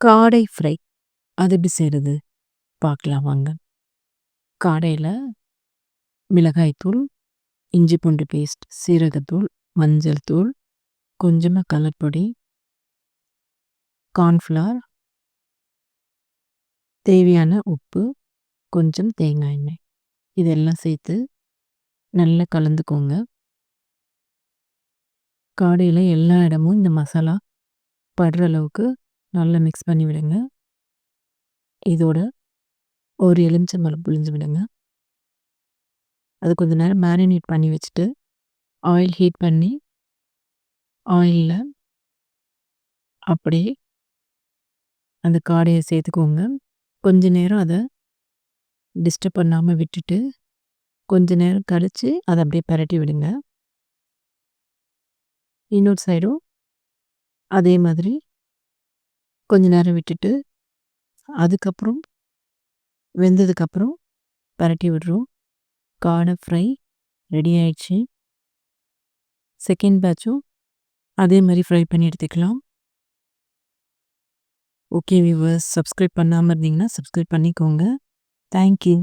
காடை ஃப்ரை. அது எப்படி செய்றது? பார்க்கலாம் வாங்க. காடையில மிளகாய் தூள், இஞ்சி பூண்டு பேஸ்ட், சீரகத்தூள், மஞ்சள் தூள், கொஞ்சமா கலர் பொடி, கார்ன்ஃப்ளவர், தேவையான உப்பு, கொஞ்சம் தேங்காய் எண்ணெய். இதெல்லாம் சேர்த்து நல்லா கலந்துக்கோங்க. காடையில எல்லா இடமும் இந்த மசாலா படுற அளவுக்கு நல்லா மிக்ஸ் பண்ணி விடுங்க. இதோட ஒரு எலுமிச்சம்பழம் புழிஞ்சு விடுங்க. அது கொஞ்ச நேரம் மேரினேட் பண்ணி வச்சுட்டு, ஆயில் ஹீட் பண்ணி, ஆயில்ல அப்படியே அந்த காடைய சேர்த்துக்கோங்க. கொஞ்ச நேரம் அத டிஸ்டர்ப் பண்ணாம விட்டுட்டு, கொஞ்ச நேரம் கழிச்சு அத அப்படியே பெரட்டி விடுங்க. இன்னொரு சைடும் அதே மாதிரி கொஞ்ச நேரம் விட்டுட்டு, அதுக்கப்புறம் வெந்ததுக்கப்புறம் பெரட்டி விடுறோம். காடை ஃப்ரை ரெடி ஆயிடுச்சு. செகண்ட் பேட்சும் அதே மாரி ஃப்ரை பண்ணி எடுத்துக்கலாம். ஓகே வியூவர்ஸ், சப்ஸ்கிரைப் பண்ணாம இருந்தீங்கன்னா சப்ஸ்கிரைப் பண்ணிக்கோங்க. Thank you.